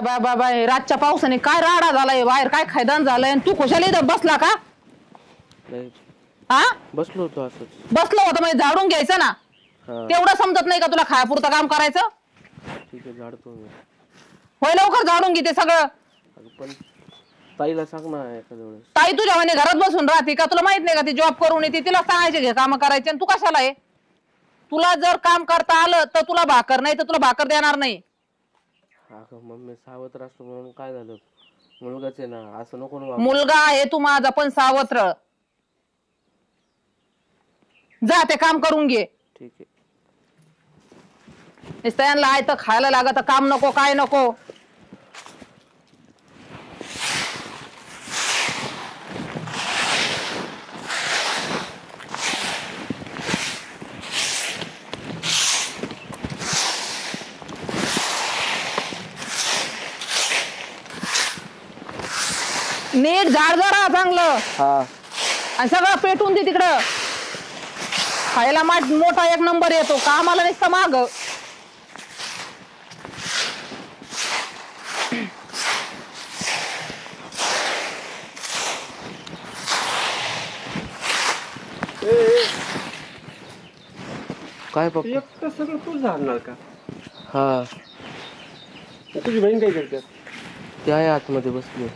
Bye bye bye bye रातच्या पावसाने काय राडा झालाय बाहेर काय खायदान झालंय तू खुशाली इथं बसला का? हा बसलो होतो असंच. बसलो होतं म्हणजे झाडून घ्यायचं ना. तेवढं समजत नाही का तुला खायापुरतं काम करायचं? ठीक आहे झाडतो मी. होय लवकर झाडून घे ते सगळं. पण ताईला सांग ना एखाद्या वेळेस. ताई तुझ्या म्हणे घरात बसून राहते का? तुला माहित नाही का ती जॉब करून येते तिला सांगायचे घे काम करायचे आणि तू कशाला आहे? तुला जर काम करता आलं तर तुला भाकर नाही तर तुला भाकर देणार नाही. अगं मम्मी सावत्र असतो म्हणून काय झालं? मुलगाच आहे ना असं नको ना. मुलगा आहे तू माझा पण सावत्र. जा ते काम करून घे. ठीक आहे. त्यांना आहे तर खायला लागत काम नको काय नको. नीट झाड जरा चांगलं. हा आणि सगळं पेटून दे तिकडं. खायला मोठा एक नंबर येतो कामाला नुसतं माग. काय पप्पा एकटं सगळं तू झाडणार का? हा तुझी बहीण काय करते? ते आहे आतमध्ये बसले.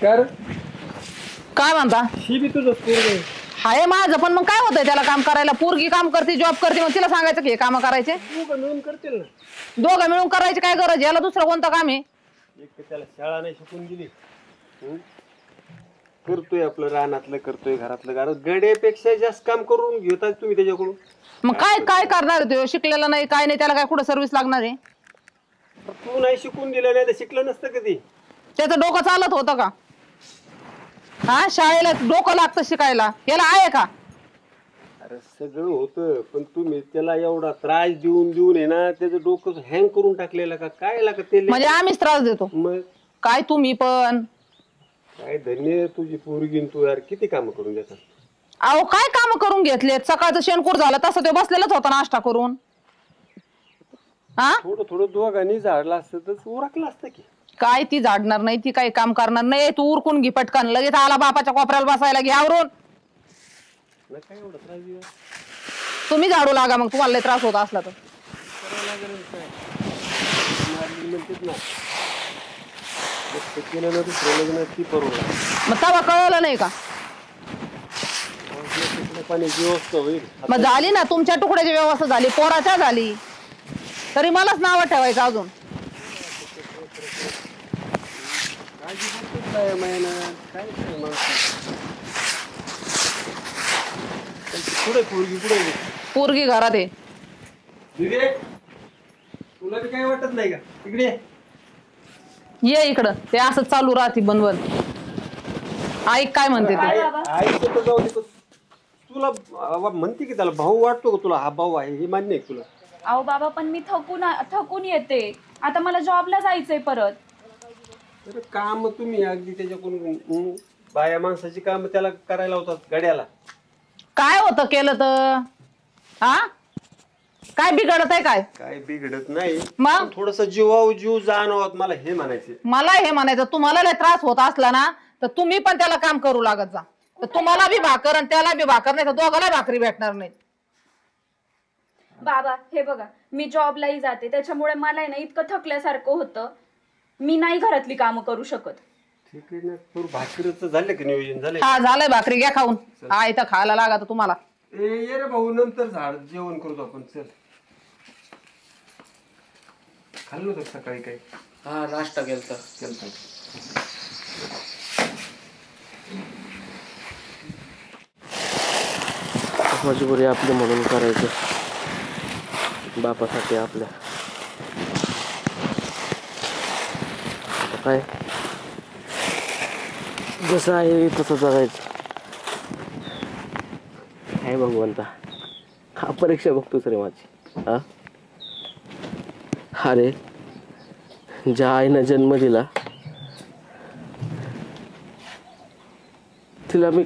कर काय म्हणता? ही बी तुझं पोरग आहे. हाय माझं पण मग काय होतंय त्याला काम करायला? पोरगी काम करते जॉब करते मग तिला सांगायचं की हे काम करायचे. दोघं मिळून करतील ना. दोघं मिळून करायची काय गरज? याला दुसरं कोणतं काम आहे? एक तर त्याला शाळा नाही शिकून दिली. करतोय आपलं रानातलं करतोय घरातलं कारण गड्यापेक्षा जास्त काम करून घेतात तुम्ही त्याच्याकडून. मग काय काय करणार आहे? शिकलेला नाही काय नाही त्याला काय कुठं सर्व्हिस लागणार आहे? तू नाही शिकून दिलं नाही तर शिकलं नसतं कधी. त्याचं डोकं चालत होतं का? हा शाळेला डोकं लागतं शिकायला. याला आहे का? अरे सगळं होतं पण तुम्ही त्याला एवढा त्रास देऊन देऊन आहे ना त्याचं डोकं हँग करून टाकलेलं का काय लागत ते. म्हणजे आम्हीच त्रास देतो मग काय? तुम्ही पण काय धन्य तुझी पोरगी तू यार किती काम करून देतात. अहो काय काम करून घेतलेत? सकाळचं शेणकूर झालं तसं ते बसलेलंच होता नाश्ता करून. हा थोडं थोडं दोघांनी झाडलं असतं तर उरकलं असतं की. काय ती झाडणार नाही ती काही काम करणार नाही. तू उरकून घे पटकन लगेच आला बापाच्या कोपऱ्याला बसायला घे आवरून. काय एवढा त्रास दिला तुम्ही झाडू लागा मग तुम्हाला लय त्रास होत असला तर. मग तवा कळलं नाही का? पाण्याची व्यवस्था होईल. मग झाली ना तुमच्या तुकड्याची व्यवस्था झाली पोराच्या झाली तरी मलाच नाव ठेवायचं अजून. पोरगी घरात आहे. तुला बी काय वाटत नाही का? इकडे ये इकडं. ते असं चालू राहते बनवून. ऐक काय म्हणते ते. जाऊ दे. तुला म्हणते की त्याला भाऊ वाटतो का तुला? हा भाऊ आहे हे मान्य आहे तुला? अहो बाबा पण मी थकून येते आता मला जॉबला जायचंय परत. काम तुम्ही अगदी त्याच्याकडून बाया माणसाची काम त्याला करायला होतात गड्याला. काय होतं केलं तर? हा काय बिघडत आहे काय? काय बिघडत नाही मग थोडस जीवाव जीव जाणवत मला हे म्हणायचे. मला हे म्हणायचं तुम्हाला लय त्रास होत असला ना तर तुम्ही पण त्याला काम करू लागत जा. तर तुम्हाला बी भाकर आणि त्याला बी भाकर नाही तर दोघाला भाकरी भेटणार नाही. बाबा हे बघा मी जॉबलाही जाते त्याच्यामुळे मला ना इतकं थकल्यासारखं होतं. मी नाही घरातली कामं करू शकत. ठीक आहे ना. भाकरीचं झालं की नियोजन झालंय? हा झालंय. भाकरी घ्या खाऊन. हा इथं खायला लागत तुम्हाला. ये रे भाऊ नंतर झाड जेवण करतो आपण. चल खाल्लो तर सकाळी काही. हा नाश्ता केलता. मजबुरी आपली म्हणून करायचं बापासाठी आपल्या. काय जसं आहे तसं जगायचं. काय भगवंता हा परीक्षा बघतोस रे माझी. हा अरे ज्या आईनं जन्म दिला तिला मी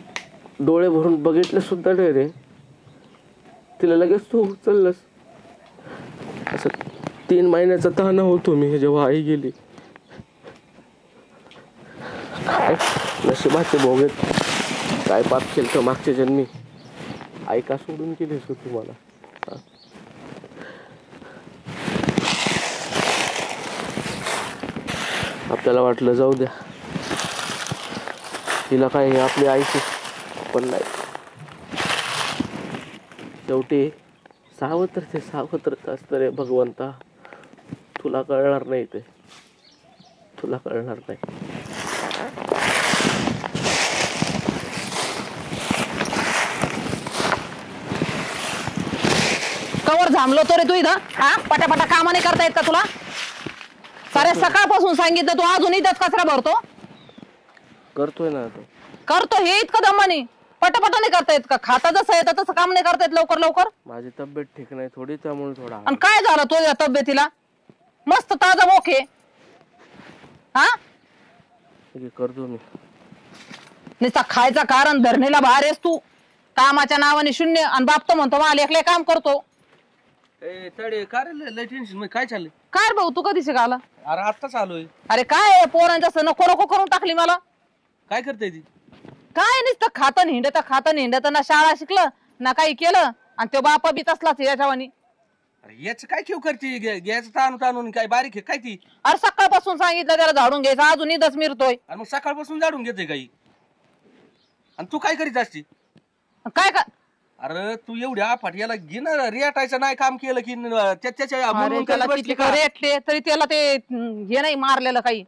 डोळे भरून बघितलं सुद्धा नाही रे. तिला लगेच तू उचललंस. असं 3 महिन्याचा ताण होतो मी जेव्हा आई गेली. नशिबाचे भोगेत काय पाप केलं तर मागच्या जन्मी आई का सोडून गेलीस हो तुम्हाला. आपल्याला वाटलं जाऊ द्या, तिला काय आपली आईची, पण नाही. शेवटी सावत्रच असतं रे भगवंता. तुला कळणार नाही ते, तुला कळणार नाही. कवर झांबलो तो रे तू इथं. हा पटापटा कामा नाही करता येत का तुला? सारे सकाळपासून सांगितलं, तू अजून इथंच कचरा भरतो. करतोय ना आता. करतो हे इतकं दमाने, पटापटा नाही करता येत का? खाता जसं येतं तसं काम नाही करता येत लवकर लवकर. माझी तब्येत ठीक नाही थोडी, त्यामुळे थोडा. आणि काय झालं तुझ्या तब्येतीला? मस्त ताजा मोके. हा करतो मी. नुसता खायचा कारण धरणीला बाहेर आहेस तू. कामाच्या नावाने शून्य, आणि बाप तो म्हणतो मला एकले काम करतो. काय टेन्शन काय चाललंय? काय रे भाऊ तू कधी शिकाला? अरे आत्ताच आलोय. अरे काय पोरांच्या नको नको करून टाकली मला. काय करते ती? काय नुसतं खातं हिंडत ना शाळा शिकलं ना काही केलं, आणि तो बापा बी तसलाच याच्यावानी. अरे याच काय ठेव करते? घ्यायचं ताणून काय बारीक आहे काय ती? अरे सकाळपासून सांगितलं त्याला झाडून घ्यायचं, अजून इथंच मिरतोय. आणि मग सकाळपासून झाडून घेते काही, आणि तू काय करीत असती? काय का? अरे तू एवढ्या आफाट याला घे ना, रेटायचं नाही काम केलं की त्याच्या अरे म्हणून त्याला बसली किती का? रेटले तरी त्याला ते हे नाही मारलेलं काही.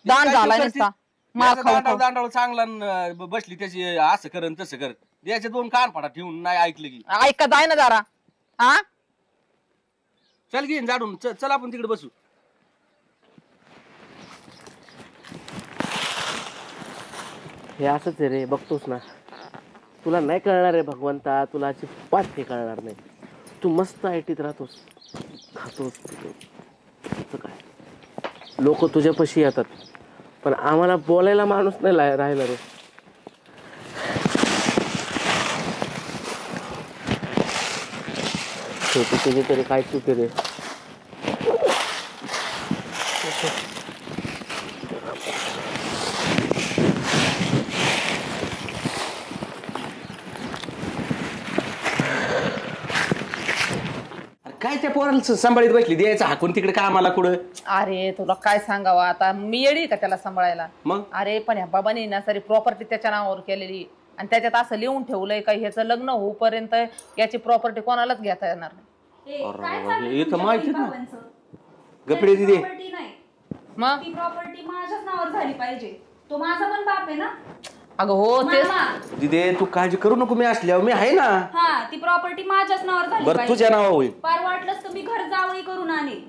दान काय झाला करते? नसता मार त्याचा खाऊ खाऊ. दांडाळ चांगला बसली त्याची, असं करण तसं कर, द्यायचे 2 कान फाडा ठेवून नाही ऐकलं की. ऐका जाय ना जरा. हा चल घेईन झाडून, चल आपण तिकडे बसू. हे असंच आहे रे, बघतोस ना. तुला नाही कळणार आहे भगवंता, तुला अजिबात हे कळणार नाही. तू मस्त आयटीत राहतोस, खातोस पितोस. काय लोक तुझ्यापाशी येतात, पण आम्हाला बोलायला माणूस नाही राहिला रे. शेवटी तुझी तरी काय चुके रे. काय त्या पोराला सांभाळीत बसली, द्यायचं हाकून तिकडे कामाला कुठं. अरे तुला काय सांगावं आता, मी येडी का त्याला सांभाळायला? मग अरे पण ह्या बाबांनी ना सारी प्रॉपर्टी त्याच्या नावावर केलेली, आणि त्याच्यात असं लिहून ठेवलंय का ह्याचं लग्न होऊपर्यंत याची प्रॉपर्टी कोणालाच घेता येणार नाही. हे तर माहितीच ना. गपडे दिदे, मग ती प्रॉपर्टी माझ्याच नावावर झाली पाहिजे. तो माझा पण बाप आहे ना. अगं हो तेच. मामा, दिदे तू काळजी करू नको, मी असल्यावर मी आहे ना. हा ती प्रॉपर्टी माझ्याच नावावर झाली बरं पाहिजे. तुझ्या नावावर होईल. फार वाटलंच तर मी घर जावई करून आणेल.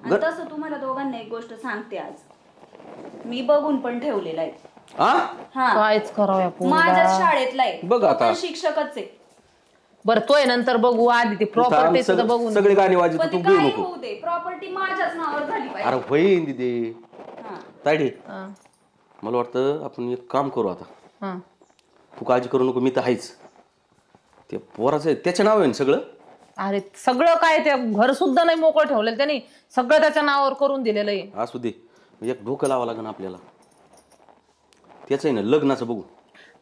आणि तसं तुम्हाला दोघांना एक गोष्ट सांगते, आज मी बघून पण ठेवलेला आहे. हा कायच करावं माझ्याच शाळेतला आहे. बघ आता. तो पण शिक्षकच आहे. बरं तोय नंतर बघू, आधी ती प्रॉपर्टी सुद्धा बघून. सगळे गाणी वाजत पण तू ते घेऊ काही नको. होऊ दे, प्रॉपर्टी माझ्याच नावावर झाली पाहिजे. अरे होईन दिदे. हा. तायडे हा, मला वाटतं आपण एक काम करू आता. हा. तू काळजी करू नको, मी तर आहेच. ते पोराचं त्याच्या नाव आहे ना सगळं. अरे सगळं काय, ते घर सुद्धा नाही मोकळं ठेवलेलं त्यांनी, सगळं त्याच्या नावावर करून दिलेलं आहे. असू दे, एक डोकं लावा लागेल आपल्याला. त्याच आहे ना लग्नाचं बघू.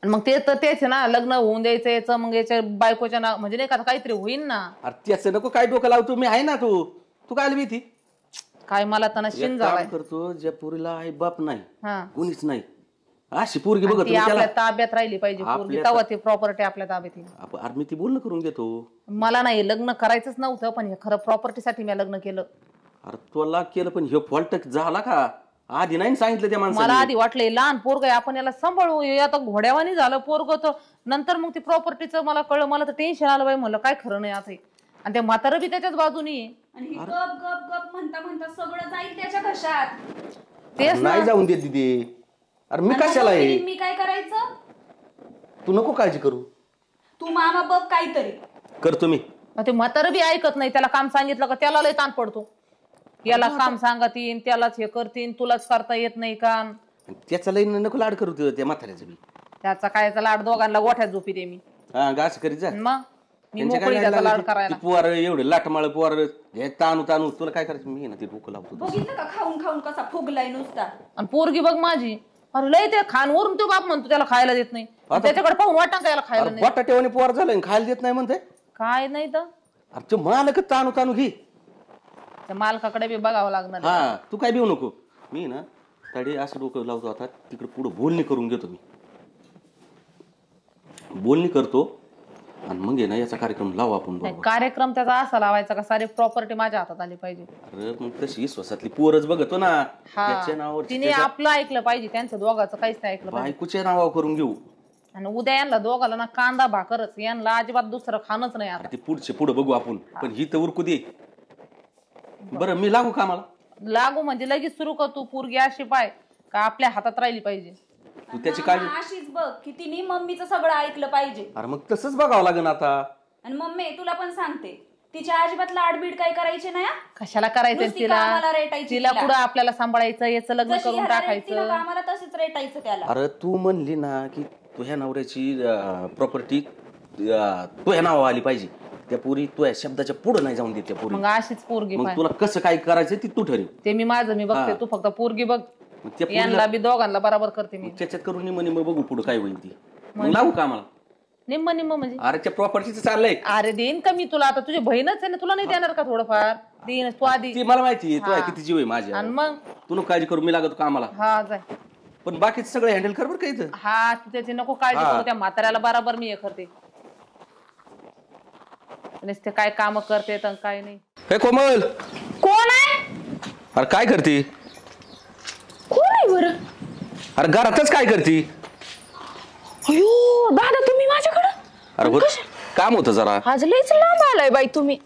आणि मग ते तर तेच ना, लग्न होऊन द्यायचं याचं, मग याच्या बायकोच्या नाव म्हणजे नाही का काहीतरी होईल ना. अरे त्याचं नको काय डोकं लावतो, मी आहे ना. तू काय भीती काय मला त्यांना शिन झालाय. करतो ज्या पोरीला आई बाप नाही, हा, कोणीच नाही, अशी पोरगी बघत ती आपल्या ताब्यात राहिली पाहिजे पोरगी, तेव्हा ती प्रॉपर्टी आपल्या ताब्यात येईल. अरे मी ती बोलणं करून घेतो. मला नाही लग्न करायचंच नव्हतं, पण हे खरं प्रॉपर्टीसाठी मी लग्न केलं. अरे तुला केलं, पण हे फॉल्ट झाला का? आधी नाही सांगितलं त्या मला माणसाला. आधी वाटलंय लहान पोरग आहे, आपण याला सांभाळू. हे आता घोड्यावानी झालं पोरग. तर नंतर मग ती प्रॉपर्टीचं मला कळलं, मला तर टेन्शन आलं बाई. म्हणलं काय खरं नाही आता. आणि ते म्हातारं बी त्याच्याच बाजूनी. आणि ही गप गप गप म्हणता म्हणता सगळं जाईल त्याच्या घशात. तेच नाही जाऊन देत दिदी. अरे मी कशाला आहे? मी काय करायचं? तू नको काळजी करू, तू मामा बघ काहीतरी करतो मी. ते म्हातारं बी ऐकत नाही. त्याला काम सांगितलं का त्याला लय ताण पडतो. याला काम सांगतीन, त्यालाच हे करतीन, तुलाच करता येत नाही काम. त्याचा लई नको लाड करू त्या म्हाताऱ्याचा बी. त्याचा कायचा लाड दोघांना गोठ्यात झोपी दे मी. हा असं करीत जा. मग मी मोकळी त्याचा लाड करायला. पोर एवढे लाटमाळ पोर हे ताणू तुला काय करायचं? मी ना ते डोकं लावतो. बघितलं का खाऊन खाऊन कसा फुगलाय नुसता. आणि पोरगी बघ माझी, अरे लय ते खानवरून तो बाप म्हणतो त्याला खायला देत नाही त्याच्याकडे पाहून वाटतं का याला खायला नाही बटाट्यावाने पोर झालं खायला देत नाही म्हणते. काय नाही तर अरे ते मालक ताणू ताणू घे. त्या मालकाकडे बी बघावं लागणार. हा तू काय भिऊ नको. मी ना तडे असं डोकं लावतो आता तिकडे पुढे बोलणी करून घेतो. मी बोलणी करतो आणि मग आहे ना याचा कार्यक्रम लावू आपण. कार्यक्रम त्याचा असा लावायचा का सारी प्रॉपर्टी माझ्या हातात आली पाहिजे. अरे मग तशी विश्वासातली पोरच बघतो ना त्याच्या नावावर. तिने आपलं ऐकलं पाहिजे त्यांचं दोघांचं काहीच नाही ऐकलं पाहिजे. बायकोच्या नावावर करून घेऊ आणि उद्या यांना दोघाला ना कांदा भाकरच यांना अजिबात दुसरं खाणच नाही. आता ते पुढचे पुढे बघू आपण. पण ही तर उरकू दे. बरं मी लागू कामाला. लागू म्हणजे लगेच सुरू कर. तू पोरगी अशी पाय का आपल्या हातात राहिली पाहिजे. तू त्याची काळजी अशीच बघ की तिने मम्मीचं सगळं ऐकलं पाहिजे. अरे मग तसंच बघावं लागेल आता. आणि मम्मी तुला पण सांगते तिच्या अजिबात लाडबीड काय करायचे नाही. कशाला करायचं तिला पुढं आपल्याला सांभाळायचं याचं लग्न करून टाकायचं. आम्हाला तसंच रेटायचं त्याला. अरे तू म्हणली ना की तुझ्या नवऱ्याची प्रॉपर्टी तुझ्या नावावर आली पाहिजे. त्या पोरी तुझ्या शब्दाच्या पुढे नाही जाऊन देत त्या पोरी. मग अशीच पोरगी मग तुला कसं काय करायचं ती तू ठरव. ते मी माझं मी बघते तू फक्त पोरगी बघ. यांना बी दोघांना बरोबर करते मी. त्याच्यात करून निम बघू पुढे काय होईल ती. मग लावू का मला निम्म म्हणजे. अरे त्या प्रॉपर्टीचं चाललंय. अरे देईन का मी तुला. आता तुझी बहीणच आहे ना तुला नाही देणार का थोडंफार. देईन तू आधी. ती मला माहिती आहे किती जीव आहे माझ्या. आणि मग तू नको काळजी करू मी लागतो कामाला. हा जाय. पण बाकीचं सगळं हँडल कर बरं का इथं. हा त्याची नको काळजी करू. त्या म्हाताऱ्याला बरोबर मी हे करते. ते काय काम करते तर काय नाही. हे कोमल कोण आहे? अरे काय करते. कोण आहे बरं? अरे घरातच काय करते. अयो दादा तुम्ही माझ्याकडं. अरे बरं काम होतं जरा. आज लयच लांब आलाय बाई तुम्ही.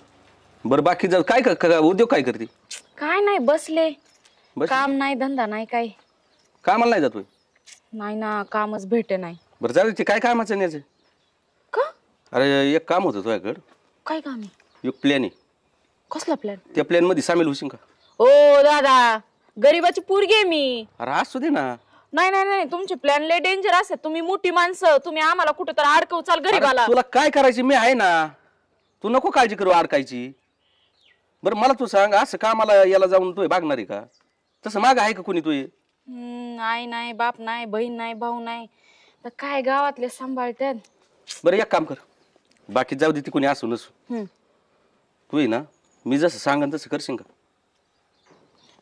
बरं बाकी काय उद्योग काय करते. काय नाही बसले. बस काम नाही धंदा नाही काय. कामाला नाही जातोय. नाही ना कामच भेटे नाही. बरं जाऊ ते काय कामाचं न्यायचं. का? अरे एक काम होतं तुझ्याकडं. काय काम आहे? एक प्लॅन आहे. कसला प्लॅन? त्या प्लॅन मध्ये सामील होशील का. ओ दादा गरीबाची पोरगी आहे मी. अरे असू दे ना. नाही नाही नाही तुमचे प्लॅन लय डेंजर असतात. तुम्ही मोठी माणसं तुम्ही आम्हाला कुठं तर अडकवचाल गरीबाला. तुला काय करायची मी आहे ना. तू नको काळजी करू अडकायची. बरं मला तू सांग असं कामाला याला जाऊन तू भागणार आहे का. तसं माग आहे का कोणी तू. नाही नाही बाप नाही बहीण नाही भाऊ नाही तर काय गावातले सांभाळतात. बरं एक काम कर बाकी जाऊ दे ती कोणी असू नसू. तू आहे ना मी जसं सांगन तसं करशील का.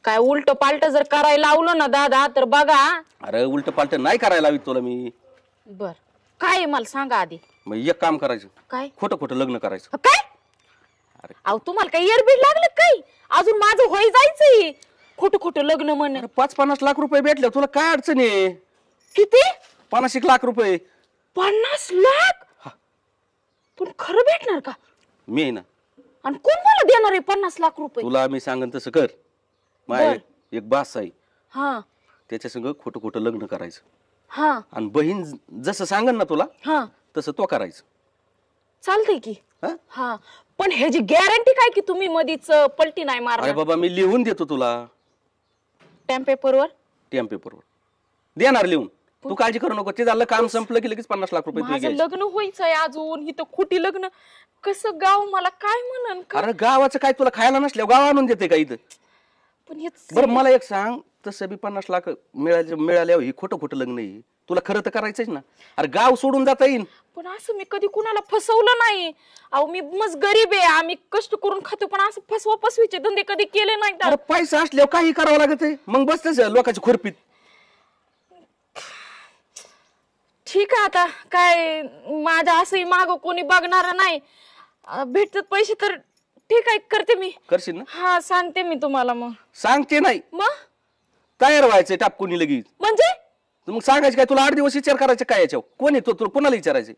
काय उलट पालट जर करायला लावलं ना दादा तर बघा. अरे उलट पालट नाही करायला हवी तुला मी. बर काय आहे मला सांगा आधी. मग एक काम करायचं काय खोटं खोटं लग्न करायचं. काय अहो तुम्हाला काही एअरबीड लागलं काही. अजून माझं होई जायचंय. खोटं खोटं लग्न म्हणे. 5-50 लाख रुपये भेटले तुला काय अडचण आहे. किती? 50 लाख रुपये. 50 लाख पण खरं भेटणार का. मी आहे ना. आणि कोण मला देणार आहे 50 लाख रुपये. तुला मी सांगन तसं कर. माय एक बास आहे हा त्याच्या संग खोटं खोटं लग्न करायचं. हा आणि बहीण जसं सांगन ना तुला हा तसं तो करायचं. चालतंय की. हा पण ह्याची गॅरंटी काय की तुम्ही मधीच पलटी नाही अरे मारणार. बाबा मी लिहून देतो तुला स्टॅम्प पेपरवर. स्टॅम्प पेपरवर देणार लिहून. तू काळजी करू नको. ते झालं काम संपलं की लगेच 50 लाख रुपये माझं लग्न व्हायचंय अजून इथं खोटी लग्न. कसं गाव मला काय म्हणन. अरे गावाचं काय तुला खायला नसल्यावर गाव आणून देते का इथं. पण हे बरं मला एक सांग तसं बी 50 लाख मिळाल्यावर ही खोटं खोटं लग्न आहे. तुला खरं तर करायचंच ना. अरे गाव सोडून जाता येईल. पण असं मी कधी कुणाला फसवलं नाही. अहो मी मस्त गरीब आहे. आम्ही कष्ट करून खातो पण असं फसवा फसवीचे धंदे कधी केले नाही. अरे पैसा असल्यावर काही करावं लागत आहे. मग बसतेच लोकांची खुरपीत. ठीक आहे आता काय माझं असंही माग कोणी बघणार नाही. भेटतात पैसे तर ठीक आहे करते मी. करशील ना. हा सांगते मी तुम्हाला. मग सांगते नाही मग तयार व्हायचंय टापकोनी लगेच. म्हणजे मग सांगायचं काय तुला 8 दिवस विचार करायचं काय याच्यावर. कोण येतो तुला कोणाला विचारायचे.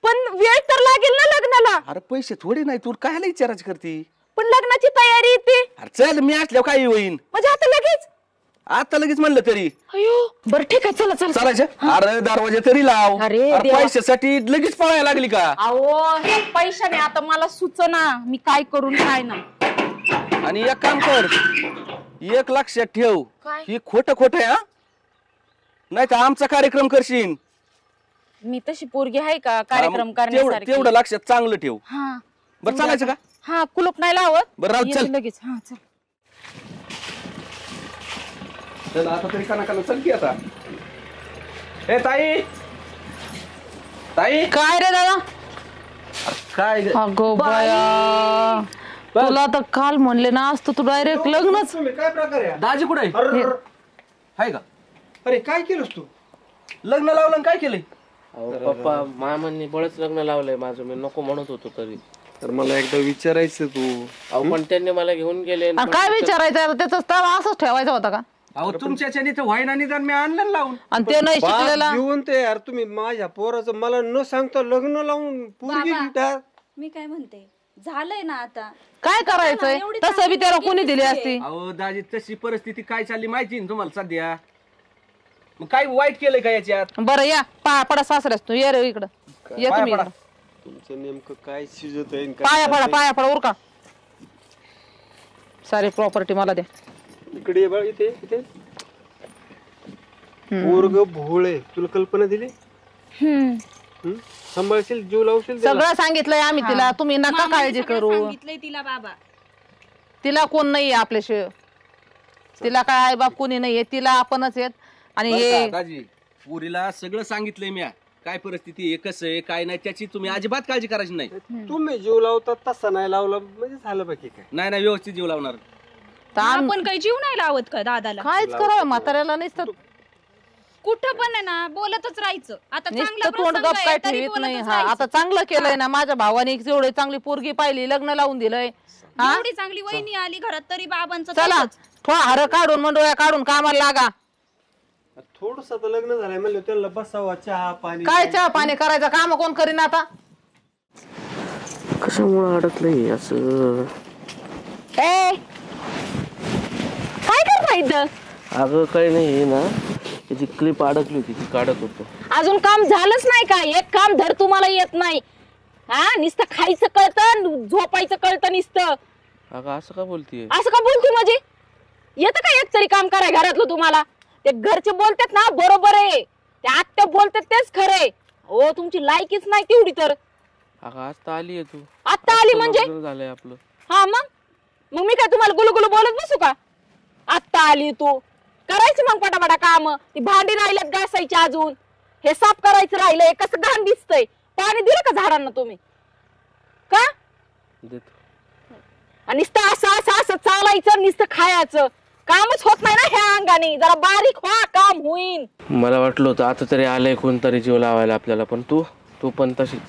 पण वेळ तर लागेल ना लग्नाला. अरे पैसे थोडे नाही तू कायला विचारायचं करते. पण लग्नाची तयारी येते. अरे चल मी असल्यावर काय होईन. म्हणजे आता लगेच आता लगेच म्हणलं तरी. अयो बरं ठीक आहे चला चला चालायचं. अरे दरवाजा तरी लाव. अरे देवा. पैशासाठी लगेच पळायला लागली का. अहो हे पैशाने आता मला सुचना मी काय करून काय नाही. आणि एक काम कर एक लक्षात ठेव काय? ही खोटं खोटं आहे. नाही तर आमचा कार्यक्रम करशील. मी तशी पोरगी आहे का कार्यक्रम करण्यासारखी. तेवढं लक्षात चांगलं ठेव. हा बरं चालायचं का. हा कुलूप नाही लावत. बरं राहू चल लगेच. हा चल. चल आता तरी काना चल की आता. ए ताई ताई काय रे दादा? काय ग? अगो बाया, तुला तर काल म्हणले ना असतं तू डायरेक्ट लग्नच. तुम्ही काय प्रकार आहे? दाजी कुठे आहे का? अरे काय केलंस तू? लग्न लावलं आणि काय केलंय? अहो पप्पा, मामांनी बळच लग्न लावलंय माझं, मी नको म्हणत होतो तरी. तर मला एकदा विचारायचं तू. अहो पण त्यांनी मला घेऊन गेले. आणि काय विचारायचं त्याचा तर असंच ठेवायचा होता का? अहो तुमच्याच्याने तर व्हायना निदान मी आणलं लावून. आणि ते नाही शिकलेला. जिवंत आहे यार तुम्ही. माझ्या पोराचं मला न सांगता लग्न लावून पोरगी देतात. मी काय म्हणते, झालंय ना आता. काय करायचंय? एवढी तसं बी चांगली त्याला पोरगी कोणी दिली दिसतेय. असती? अहो दाजी तशी परिस्थिती काय चालली माहिती ना तुम्हाला सध्या. मग काय वाईट केलंय का याच्यात? बरं या पाया पडा सासऱ्यास तू ये रे इकडं. ये तुम्ही इकडं. तुमचं नेमकं काय शिजत आहे? पाया पडा उरका. सारी प्रॉपर्टी मला द्या. इकडे ये बघ, इथे इथे. पोरग भोळे, तुला कल्पना दिली? सांभाळशील, जीव लावशील त्याला? सगळं सांगितलंय आम्ही तिला. तुम्ही नका मामाने काळजी सगळं करू. सांगितलंय तिला बाबा. तिला कोण नाहीये आपल्याशिवाय. तिला काय आई बाप कोणी नाहीये. तिला आपणच येत. आणि बरं हे का, दाजी पुरीला सगळं सांगितलंय मी. काय परिस्थिती आहे, कसं आहे, काय नाही, त्याची तुम्ही अजिबात काळजी करायची नाही. तुम्ही जीव लावतात तसा नाही लावला म्हणजे झालं बाकी काय. नाही व्यवस्थित जीव लावणार. आपण काही जीव नाही लावत का दादाला? कायच करावं म्हाताऱ्याला नुसतं कुठं पण आहे ना बोलतच राहायचं. आता चांगला नुसतं तोंड प्रसंग गप आहे, काय तरी ठेवीत नाही. बोलतच हा राहायचं. आता चांगलं केलंय ना माझ्या भावाने. एवढी चांगली पोरगी पाहिली, लग्न लावून दिलंय. हा एवढी चांगली वहिनी आली घरात तरी बाबांचं चला तसंच. थोडा हार काढून मंडोळ्या काढून कामाला लागा. थोडस आता लग्न झालंय म्हणलं त्याला बसावा, चहा पाणी. काय चहा पाणी करायचं काम कोण करीन आता? कशामुळे अडकलंय असं? ए काय करता इथं? अगं काही नाही, हे ना त्याची क्लिप अडकली होती, ती काढत होतो. अजून काम झालंच नाही का? एक काम धर तुम्हाला येत नाही. हा नुसतं खायचं कळतं, झोपायचं कळतं नुसतं. अगं असं का बोलतीये? असं का बोलते म्हणजे? येतं का एक तरी काम कराय घरातलं तुम्हाला? ते घरचे बोलतात ना बरोबर आहे, ते आत्या बोलतात तेच खरंय. हो तुमची लायकीच नाही तेवढी तर. अगं आता आली आहे तू. आत्ता आली म्हणजे? लग्न झालंय आपलं. हा मग मी काय तुम्हाला गुलगुलू बोलत बसू का? आत्ता आली तू, करायची मग पटापटा काम. ती भांडी राहिल्यात घासायची, अजून हे साफ करायचं राहिलंय. कसं घाण दिसतंय. पाणी दिलं का झाडांना तुम्ही? का देतो. आणि नुसतं असं असं असं चालायचं, नुसतं खायचं. कामच होत नाही ना ह्या अंगाने. जरा बारीक व्हा, काम होईन. मला वाटलं होतं आता तरी आलंय कोणतरी जीव लावायला आपल्याला, पण तू पण तशीच.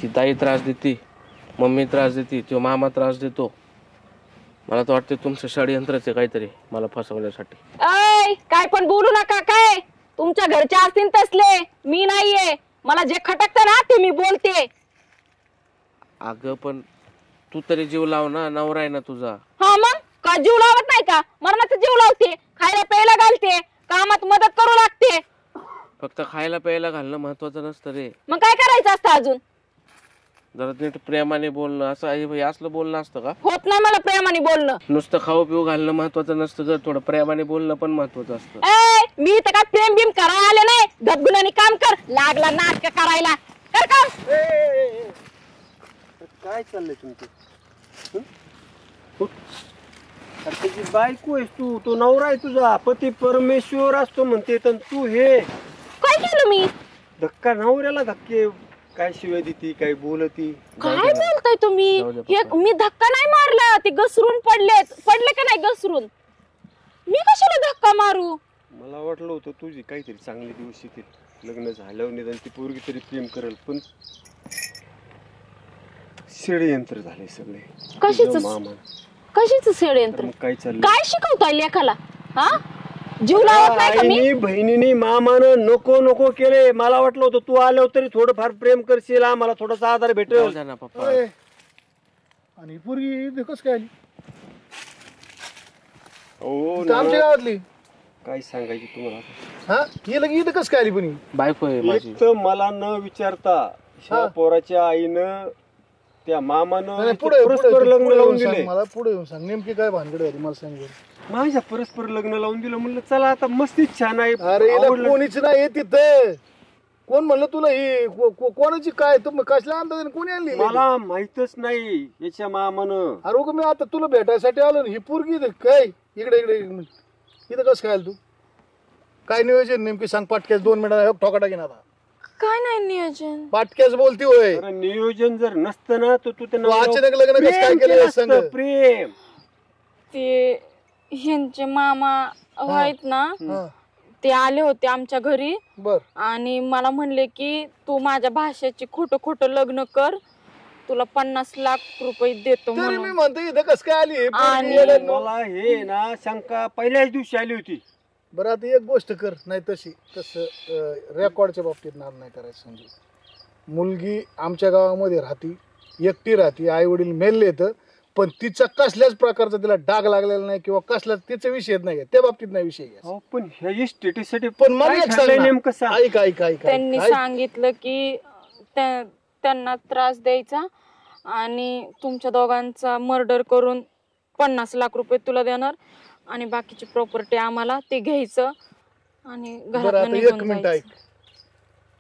ती ताई त्रास देते, मम्मी त्रास देते, तो मामा त्रास देतो. मला तर वाटतं तुमचं षडयंत्रच आहे काहीतरी मला फसवण्यासाठी. ऐ काय पण बोलू नका. काय तुमच्या घरचे असतील तसले, मी नाहीये. मला जे खटकतं ना ते मी बोलते. अगं पण तू तरी जीव लाव ना, नवरा आहे ना तुझा. हा मग का जीव लावत नाही का? मरणाचा जीव लावते, खायला प्यायला घालते, कामात मदत करू लागते. फक्त खायला प्यायला घालणं महत्वाचं नसतं रे. मग काय करायचं असतं अजून? जरा नीट प्रेमाने बोलणं. असं हे असलं बोलणं असतं का? होत नाही मला प्रेमाने बोलणं. नुसतं खाऊ पिऊ घालणं महत्वाचं नसतं, जर थोडं प्रेमाने बोलणं पण महत्वाचं असतं. ए मी तर काय प्रेम बिम करायला आले नाही. गपगुणाने काम कर. लागला नाटक करायला, कर काम. काय चाललंय तुमचं? त्याची बायको आहेस तू, तो नवरा आहे तुझा. पती परमेश्वर असतो म्हणते, तर तू हे काय केलं मी? धक्का, नवऱ्याला धक्के. काय शिवाय देती, काय बोलती? काय बोलताय तुम्ही? जाऊ दे हे मी धक्का नाही मारला. ते घसरून पडले का नाही घसरून? मी कशाला धक्का मारू? मला वाटलं होतं तुझी काहीतरी चांगले दिवस येतील, लग्न झाल्यावर निदान ती पोरगी तरी प्रेम करेल, पण षडयंत्र झाले सगळे. कशाचं? मामा कशाच तर षडयंत्र? मग काय चाललं? काय शिकवताय लेखाला? हा जीव लावत नाही का मी? आईनी बहिणीनी मामानं नको नको केले. मला वाटलं होतं तू आल्यावर तरी थोडंफार प्रेम करशील, आम्हाला थोडासा आधार जाऊ भेटेल. द्या ना पप्पा. आणि पूर्वी कस काय आली? हो आमच्या ना. गावातली. काय सांगायची तुम्हाला? हा ही लगी इथं कस काय आली? पण बायको आहे माझी. एक तर मला न विचारता शिवा पोराच्या आईनं त्या मामानं पुढे परस्पर लग्न लावून दिले. मला पुढे येऊन सांग नेमकी काय भानगड झाली मला सांग. माझ्या परस्पर लग्न लावून दिलं. म्हणलं चला आता मस्तीच छान आहे. अरे हिला आवडलं. कोणीच नाही तिथं. कोण म्हणलं तुला ही कोणाची काय तुम्ही कसल्या अंदाज कोणी आणली? मला माहितच नाही याच्या मामानं. अरे उगा मी आता तुला भेटायसाठी आलो ना. ही पोरगी इथं काय इकडे इकडे इथं कस काय आली तू? काय नियोजन नेमकी सांग पाटक्यास 2 मिनिटात ठोका टाकीन आता. काय नाही नियोजन. पाटक्यास बोलती होय. अरे नियोजन जर नसतं ना तर तू तू अचानक लग्न कसं काय केलं संग? प्रेम ते ह्यांचे मामा आहेत ना, हा, ते आले होते आमच्या घरी बर. आणि मला म्हणले की तू माझ्या भाषेची खोटं खोटं लग्न कर, तुला 50 लाख रुपये देतो तरी मी म्हणून. म्हणतो इथं कसं काय आली? आणि- मला हे ना शंका पहिल्याच दिवशी आली होती. बरं आता एक गोष्ट कर, नाही तसं रेकॉर्डच्या बाबतीत नाद नाही करायचं संजू. मुलगी आमच्या गावामध्ये राहती, एकटी राहती, आई वडील मेलले तर, पण तिचा कसल्याच प्रकारचा तिला डाग लागलेला नाही किंवा कसलाच तिचा विषय नाही, त्या बाबतीत नाही विषय. अहो, पण ह्या स्टेटससाठी पण मला एक सांग ना, नेमकं सांग. ऐक त्यांनी सांगितलं की त्यांना त्रास द्यायचा आणि तुमच्या दोघांचा मर्डर करून 50 लाख रुपये तुला देणार आणि बाकीची प्रॉपर्टी आम्हाला ते घ्यायचं आणि बरं घरात आता एक मिनिट ऐक,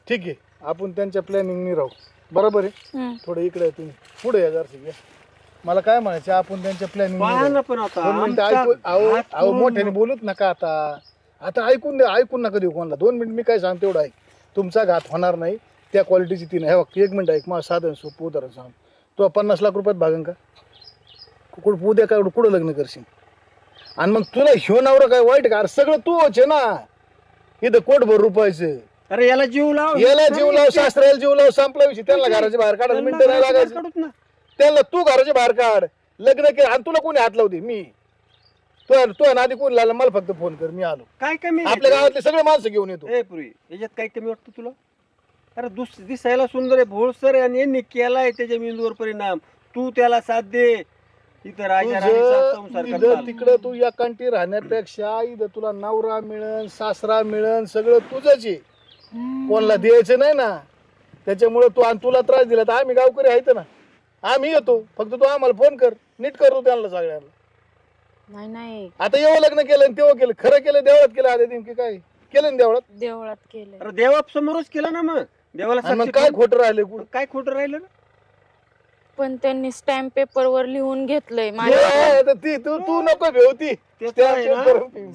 ठीक आहे आपण त्यांच्या प्लॅनिंगनी राहू, बरोबर आहे. थोडं इकडे आहे, तुम्ही पुढे या जरा. मला काय म्हणायचं, आपण त्यांच्या प्लॅनिंग पण आता मोठ्याने बोलूच नका आता. आता ऐकून नका देऊ कोणाला. 2 मिनिट मी काय सांगतो तेवढं ऐक. तुमचा घात होणार नाही, त्या क्वालिटीची ती नाही. हे 1 मिनिट ऐक, मला साधन सोपं उदाहरण सांग. तू 50 लाख रुपयात भागन का? कुठं उद्या काय कुठं लग्न करशील? आणि मग तुला ह्यो नवरा काय वाईट का? सगळं तू होचे ना, इथं कोटभर रुपयाचं. अरे याला जीव लाव, शास्त्राला जीव लाव, संपला विषय. त्यांना घराच्या बाहेर काढायला मिनिटं नाही लागायचं. त्यांना तू घराच्या बाहेर काढ, लग्न केलं. आणि तुला कोणी हात लावते? मी. तो आधी कोणी लागला मला फक्त फोन कर, मी आलो. काय कमी आपल्या गावातले सगळे माणसं घेऊन येतो. पुरी याच्यात काय कमी वाटतं तुला? अरे दिसायला सुंदर आहे, भोळसर आहे, आणि यांनी केलाय त्याच्या मेंदूवर परिणाम. तू त्याला साथ दे. इथं राजा तिकडं तू या कंटी राहण्यापेक्षा इथं तुला नवरा मिळन, सासरा मिळन, सगळं तुझंच आहे. कोणाला द्यायचं नाही ना. त्याच्यामुळे तुला त्रास दिला तर आम्ही गावकरी आहेत ना, आम्ही येतो. फक्त तू आम्हाला फोन कर, नीट करतो त्यांना सगळ्यांना. नाही आता एवढं लग्न केलं तेव्हा केलं, खरं केलं देवळात केलं. आधी नेमकी काय केलं देवळात केलं? अरे देवा समोरच केलं ना. मग देवाला मग काय खोटं राहिले? काय खोटं राहिलं ना? पण त्यांनी स्टॅम्प पेपर वर लिहून घेतलंय तू नको भेवती.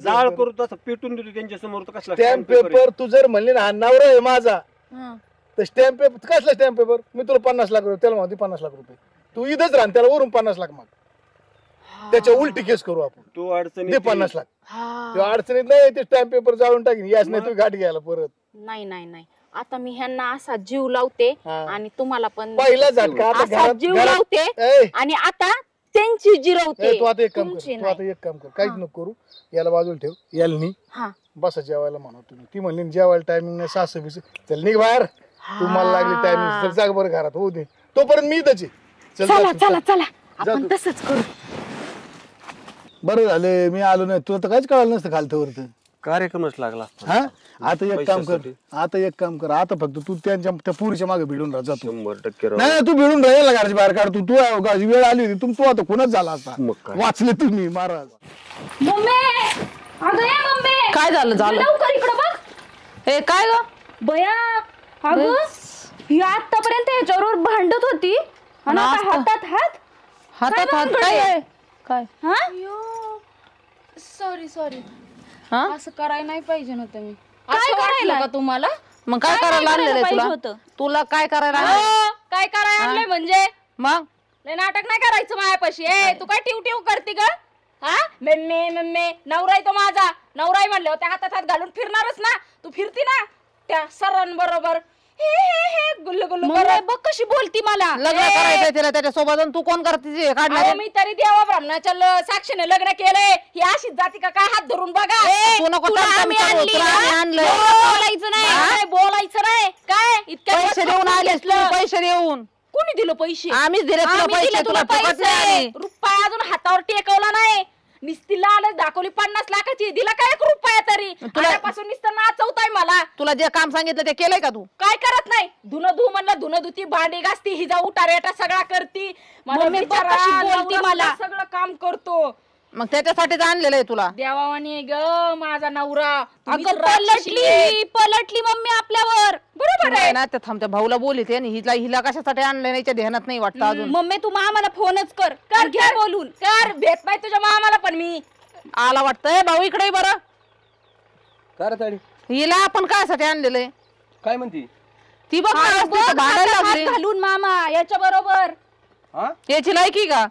जाळ करू तसं पेटून देतो त्यांच्या समोर. कसला स्टॅम्प पेपर तू जर म्हणली ना, हा नवरा आहे माझा, तर स्टॅम्प पेपर कसला स्टॅम्प पेपर? मी तुला 50 लाख रुपये, त्याला म्हणते 50 लाख रुपये. तू इथंच राह, त्याला वरून 50 लाख माग. त्याच्या उलटी केस करू आपण. तू अडचणी दे 50 लाख. तेव्हा अडचणीत नाही, ते स्टॅम्प पेपर जाळून टाकीन. याच नाही तू गाठ घ्यायला परत. नाही आता मी ह्यांना असा जीव लावते आणि तुम्हाला पण पहिला झटका. असा जीव लावते आणि आता त्यांची जिरवते. तू आता एक काम कर, काहीच नको करू. याला बाजूला ठेव, याला नी बसा जेवायला म्हणा तुम्ही. ती म्हणली जेवायला टायमिंग नाही, सासू बिसू चल निघ बाहेर. तू मला लागली टायमिंग, जाग बरं घरात होऊ दे. तोपर्यंत मी त्याची चला आपण तसंच करू. बरं झालं मी आलो नाही, तुला तर काहीच कळालं नसतं खालतं वरतं. कार्यक्रमच लागला. हा आता एक काम कर, आता फक्त तू त्या पुरीच्या मागे भिडून राहा. जातो 100% नाही तू भिडून राहील घराच्या बाहेर काढ. तू वेळ आली होती, तू आता कोणाच झाला असता. वाचले तुम्ही महाराज. काय झालं लवकर इकडं बघ. हे काय ग बया, अगं ही आतापर्यंत ह्याच्यावर भांडत होती आणि आता हातात हात काय आहे? काय सॉरी हा? असं करायला नाही पाहिजे नव्हतं. मी काय करायला का तुम्हाला? मग काय करायला आणलेलं पाहिजे तुला? होतं? तुला काय करायला आणलंय? काय करायला आणलंय म्हणजे? मग लय नाटक नाही करायचं मायापाशी. तू काय टिव करते का? हा मम्मी नवराय तो माझा. नवराय म्हणले होते हातात हात घालून फिरणारच ना. तू फिरती ना त्या सरांबरोबर. गुल्लू बघ कशी बोलती मला. लग्न करायचंय तिला त्याच्यासोबत, आणि तू कोण करते काढणार? मी तरी देवा ब्राह्मणाच्या साक्षीने लग्न केलंय. ही अशीच जाती का काय? हात धरून बघा. तू नको तुला तडतड आम्ही करू, आणली तुला ना. आम्ही आणलंय. बोलायचं नाही काय? इतक्या पैसे देऊन आलेस तू, पैसे देऊन. कोणी दिलं पैसे? आम्ही दिले तुला आम्ही पैसे. दिले तुला फुकट नाही आले. रुपया अजून हातावर टेकवला नाही. निस्ती लालच दाखवली 50 लाखाची. दिला काय 1 रुपया तरी? तुझ्यापासून नुसतं नाचवताय मला. तुला जे काम सांगितलं ते केलंय का तू? काय करत नाही? धुणं धू म्हणलं धुणं धुती, भांडी घासती, हिजा उठा रेटा सगळा करती. मम्मी बघ कशी बोलती मला. सगळं काम करतो. मग त्याच्यासाठीच आणलेलं आहे तुला. देवावानी ग माझा नवरा. अगं पलटली मम्मी आपल्यावर. बरोबर आहे ना. त्या थांबत्या भाऊला बोलते आणि हिला कशासाठी आणलं नाही ध्यानात नाही वाटतं अजून. मम्मी तू मामाला फोनच कर. घ्या बोलून कर. भेट नाही तुझ्या मामाला पण मी. आला वाटतंय भाऊ इकडे बरं. काय रे ताडी हिला आपण कायसाठी आणलेलंय काय म्हणती ती बघ ना, आज तिथं भांडायला लागली. घालून मामा याच्या बरोबर हा याची लायकी का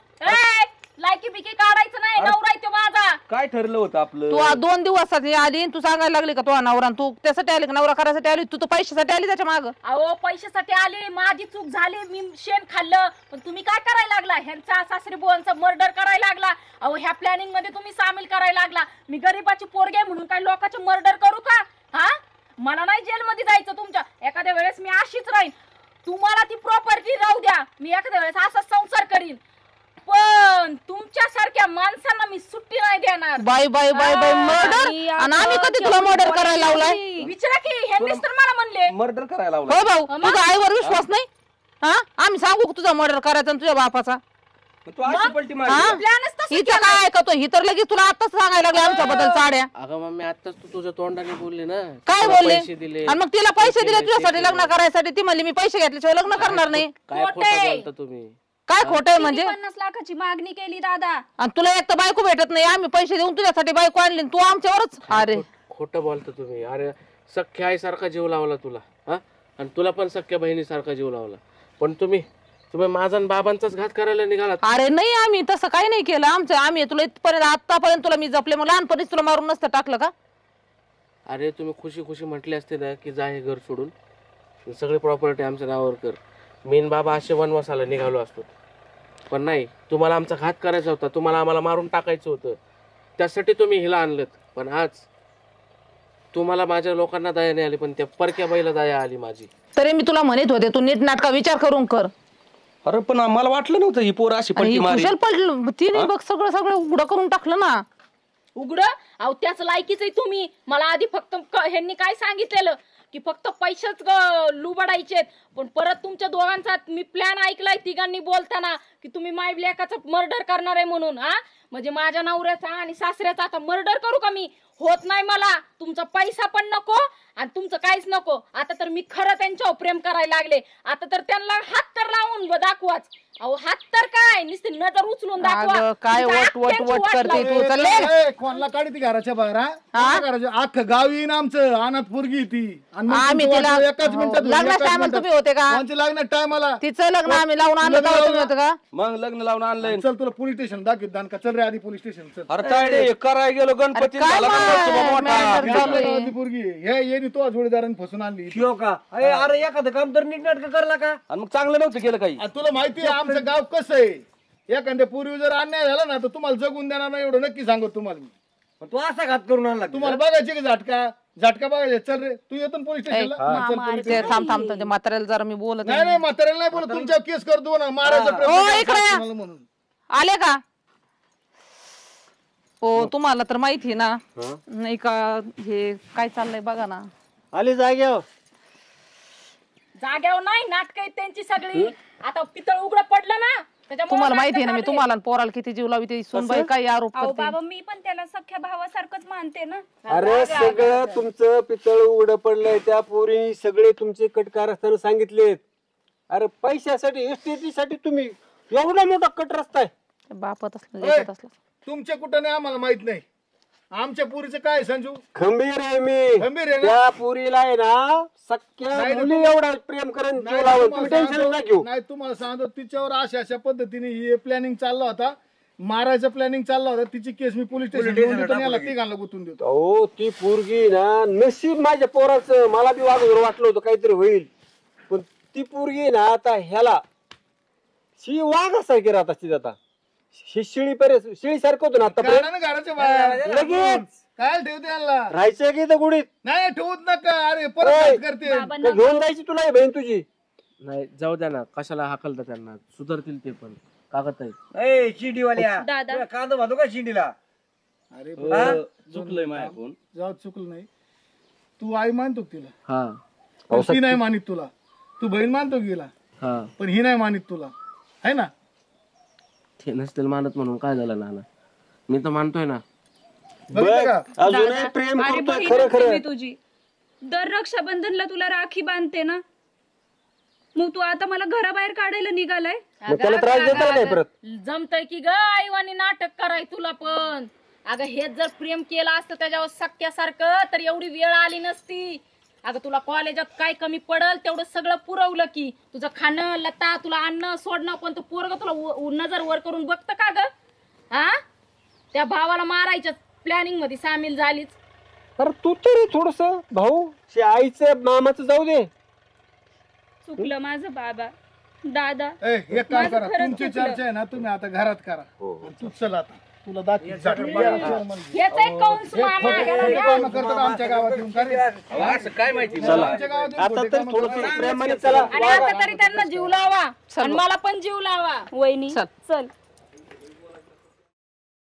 लायकी बिकी काढायचं नाही, नवरा आहे तो माझा. काय ठरलं होतं आपलं तू 2 दिवसासाठी आली आणि तू सांगायला लागली का तो नवरा आणि तू त्यासाठी आली का नवरा करायसाठी आली तू तर पैशासाठी आली त्याच्या माग अहो पैशासाठी आले, माझी चूक झाली, मी शेण खाल्लं, पण तुम्ही काय करायला लागला? ह्यांचा सासरी बुवांचा मर्डर करायला लागला. अहो ह्या प्लॅनिंग मध्ये तुम्ही सामील करायला लागला. मी गरीबाची पोरगी आहे म्हणून काय लोकांचे मर्डर करू का? हा, मला नाही जेलमध्ये जायचं तुमच्या. एखाद्या वेळेस मी अशीच राहीन, तुम्हाला ती प्रॉपर्टी राहू द्या, मी एखाद्या वेळेस असाच संसार करीन, पण तुमच्यासारख्या माणसांना मी सुट्टी नाही देणार. बाई बाई बाई बाई मर्डर आणि आम्ही कधी तुला मर्डर करायला लावलाय? विचारा की ह्यांनीच तर मला म्हणले मर्डर करायला लावलं हो भाऊ, तुझा आईवर विश्वास नाही? हा, आम्ही सांगू का तुझा मर्डर करायचा आणि तुझ्या बापाचा? तू अशी पलटी हा? मारली प्लॅनच तसं हिचं काय ऐकतो? ही तर लगेच तुला आताच सांगायला लागली आमच्याबद्दल साड्या. अगं मम्मी आताच तू तुझ्या तोंडाने बोलली ना, काय तुला बोलले? पैसे दिले. आणि मग तिला पैसे दिले तुझ्यासाठी लग्न करायसाठी, ती म्हणली मी पैसे घेतल्याशिवाय लग्न करणार नाही. काय खोटं बोलता तुम्ही? काय खोटं म्हणजे? 50 लाखाची मागणी केली दादा. आणि तुला एक तर बायको भेटत नाही, आम्ही पैसे देऊन तुझ्यासाठी बायको आणली आणि तू आमच्यावरच. अरे खोटं बोलता तुम्ही. अरे सख्या आईसारखा जीव लावला तुला, हा, आणि तुला पण सख्या बहिणीसारखा जीव लावला, पण तुम्ही माझा आणि बाबांचाच घात करायला निघालात. अरे नाही, आम्ही तसं काही नाही केलं. आम्ही तुला इथपर्यंत आतापर्यंत तुला मी जपले, मग लहानपणीच तुला मारून नसतं टाकलं का? अरे तुम्ही खुशी खुशी म्हटले असते ना की जा हे घर सोडून, सगळी प्रॉपर्टी आमच्या नावावर कर, मी आणि बाबा असे वनवासाला निघालो असतो. पण नाही, तुम्हाला आमचा घात करायचा होता, तुम्हाला आम्हाला मारून टाकायचं होतं, त्यासाठी तुम्ही हिला आणलं. पण आज तुम्हाला माझ्या लोकांना दया नाही आली, पण त्या परक्या बाईला दया आली माझी. तरी मी तुला म्हणत होते तू नीट नाटका विचार करून कर. अरे पण मला वाटलं नव्हतं ही पोर अशी आणि पलटी ही मारी. कुशल पडलं, तिने बघ सगळं उघडं करून टाकलं ना. उघड अहो त्याच लायकीच आहे तुम्ही. मला आधी फक्त ह्यांनी काय सांगितलेलं की फक्त पैसेच लुबाडायचे, पण परत तुमच्या दोघांचा मी प्लॅन ऐकलाय तिघांनी बोलताना की तुम्ही माय लेकाचं मर्डर करणार आहे म्हणून. हा, म्हणजे माझ्या नवऱ्याचा आणि सासऱ्याचा आता मर्डर करू का मी? होत नाही मला. तुमचा पैसा पण नको आणि तुमचं काहीच नको. आता तर मी खरं त्यांच्यावर प्रेम करायला लागले. आता तर त्यांना हात तर लावून दाखवाच. अहो हात तर काय, नुसती नजर उचलून दाखवा. अगं, काय तुमच्या वट वट अख्ख्यांची वट वाट करते लावली. तू. चालले कोणाला काढी ती घराच्या बाहेर? हा, घराच्या अख्खं गाव येईन आमचं, अनाथ पोरगी ती. आणि मग आम्ही तुमचं तिला वाटलं एकाच मिनिटात होईल, लग्नाच्या एकाच टायमाला मिनिटात. तुम्ही होते का? कोणच्या लग्नाच्या टायमाला? तिचं लग्न आम्ही लावून आणलं लग्न तेव्हा तुम्ही लावून- होते का? मग लग्न लावून आणलंय. चल तुला पोलीस स्टेशन दाखवत दान का? चल रे आधी पोलीस स्टेशन चल. अरे तायडे कराय गेलो गणपती काय झाला मग? गणपती बाबा मोठा. मॅडम चालू आहे. ती पोरगी हे येणी तो जोडीदाराने फसून आणली. शिव का? अरे एखादं काम तर नीट नाटक करला का? आणि मग चांगलं नव्हतं केलं काही. आणि तुला माहिती आहे आमचं गाव कसं आहे? एखाद्या पूर्वी जर अन्याय झाला ना तर तुम्हाला जगून देणार नाही, एवढं नक्की सांगतो तुम्हाला मी. पण तू असा घात करून आणला तुम्हाला बघायचे का झटका बघायचे? चल रे तू येतो पोलीस स्टेशनला. हा, चल पोलीस ते थांब ते म्हाताऱ्याला जरा मी बोलत नाही नाही म्हाताऱ्याला नाही बोलत, तुमच्या केस करतो ना मारायचं ओ, प्रयत्न इकडे या. तुम्हाला म्हणून. आले का? हो, तुम्हाला तर माहिती ना नाही का हे काय चाललंय बघा ना. आली जाग्यावर. जाग्यावर नाही, नाटक आहेत त्यांची सगळी. आता पितळ उघड पडलं ना, त्याच्यामुळे तुम्हाला माहिती आहे ना मी नाटकं तुम्हाला आणि पोराला किती जीव लावी ती सुनबाई काय आरोप अहो करते. बाबा, मी पण त्याला सख्या भावासारखंच मानते ना. अरे सगळं तुमचं पितळ उघडं पडलंय. त्या पोरी सगळे तुमचे कटकार असताना सांगितलेत. अरे पैशासाठी एसटीसाठी तुम्ही एवढा मोठा कट रस्ताय. बापत असलं लेकत असलं. तुमच्या कुठं नाही आम्हाला माहित नाही. आमच्या पुरीचं काय संजू? खंबीर आहे मी. खंबीर आहे ना? त्या पुरीला आहे ना सख्या नाही, मुली एवढा प्रेम करेन जीव लावून. तुम्ही टेन्शन नाही घेऊ. नाही तुम्हाला सांगतो तिच्यावर अशा पद्धतीने हे प्लॅनिंग चालला होता, मारायचं प्लॅनिंग चालला होता. तिची केस मी पोलीस स्टेशन याला तिघांना गुंतून देतो. अहो ती पोरगी ना नशीब माझ्या पोराचं. मला बी वाटलं होतं काहीतरी होईल, पण ती पोरगी ना आता ह्याला वाघासारखी राहत असते. आता शिळी सारखं होतं ना आता काढा ना घराच्या बाहेर. लगेच काय ठेवते यांना? राहायचं की तर गुडीत नाही ठेवूत नका. अरे परत करते. का घेऊन जायची तुला ही बहीण तुझी? नाही जाऊ द्या ना, कशाला हाकलता त्यांना, सुधारतील ते पण. कागद आहे शिंडीवाल्या दादा. कांदा भातो का शिंडीला? अरे चुकलंय माझ्याकडून. जाऊ चुकलं नाही. तू आई मानतो का तिला? हा पण ती नाही मानित तुला. तू बहीण मानतो की हिला, हा, पण ही नाही मानित तुला, है ना? ते नसतील मानत म्हणून काय झालं नाना? मी तर मानतोय ना. बघितलं का? अजूनही प्रेम अरे करतोय बहीणच खरं आहे खरं. मी तुझी. दर रक्षाबंधनला तुला राखी बांधते ना, मग तू आता मला घराबाहेर काढायला निघालाय? मग त्याला त्रास देताल काय परत? जमतय की ग आईवानी नाटक कराय तुला पण. अगं हेच जर प्रेम केलं असतं त्याच्यावर सख्यासारखं तर एवढी वेळ आली नसती. अगं तुला कॉलेजात काय कमी पडल तेवढं सगळं पुरवलं की तुझं खाणं लता तुला आणणं सोडणं, पण तू पोरग तुला नजर वर करून बघतं का ग? हा त्या भावाला मारायच्या प्लॅनिंग मध्ये सामील झालीच. अरे तू तरी थोडस भाऊ आईचं मामाचं जाऊ दे. चुकलं माझं बाबा दादा. एक काम करा, तुमची चर्चा आहे ना तुम्ही आता घरात करा. तू चल आता तुला दाखवी हेच एक कंस मामा काम करतात आमच्या गावात येऊन करे. असं काय माहिती आमच्या गावात येऊन आता खोटे तर कामं थोडस करतात. प्रेमाने चला. आणि आता तरी त्यांना जीव लावा आणि मला पण जीव लावा. वहिनी चल. चल